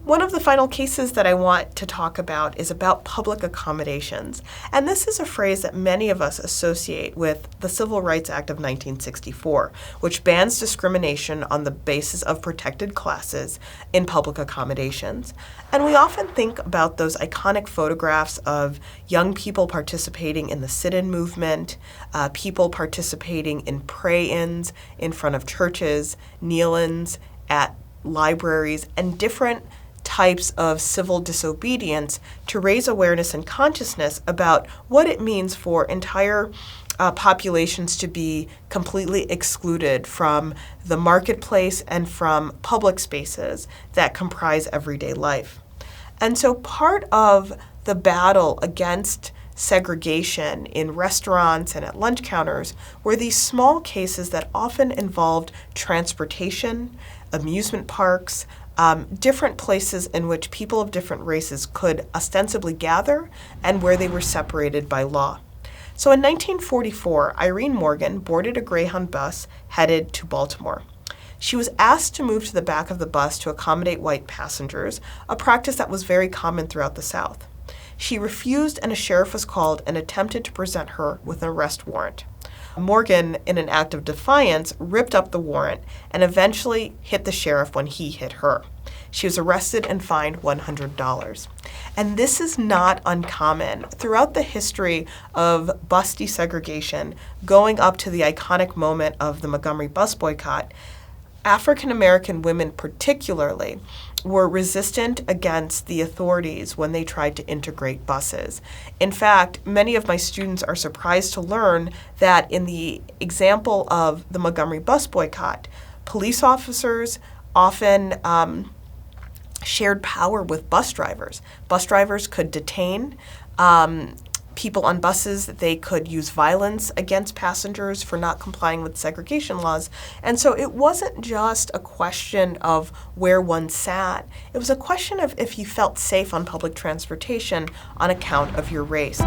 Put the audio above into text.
One of the final cases that I want to talk about is about public accommodations. And this is a phrase that many of us associate with the Civil Rights Act of 1964, which bans discrimination on the basis of protected classes in public accommodations. And we often think about those iconic photographs of young people participating in the sit-in movement, people participating in pray-ins in front of churches, kneel-ins at libraries, and different types of civil disobedience to raise awareness and consciousness about what it means for entire populations to be completely excluded from the marketplace and from public spaces that comprise everyday life. And so part of the battle against segregation in restaurants and at lunch counters were these small cases that often involved transportation, amusement parks, different places in which people of different races could ostensibly gather and where they were separated by law. So in 1944, Irene Morgan boarded a Greyhound bus headed to Baltimore. She was asked to move to the back of the bus to accommodate white passengers, a practice that was very common throughout the South. She refused, and a sheriff was called and attempted to present her with an arrest warrant. Morgan, in an act of defiance, ripped up the warrant and eventually hit the sheriff when he hit her. She was arrested and fined $100. And this is not uncommon. Throughout the history of bus desegregation, going up to the iconic moment of the Montgomery bus boycott, African American women particularly were resistant against the authorities when they tried to integrate buses. In fact, many of my students are surprised to learn that in the example of the Montgomery bus boycott, police officers often shared power with bus drivers. Bus drivers could detain people on buses, that they could use violence against passengers for not complying with segregation laws. And so it wasn't just a question of where one sat. It was a question of if you felt safe on public transportation on account of your race.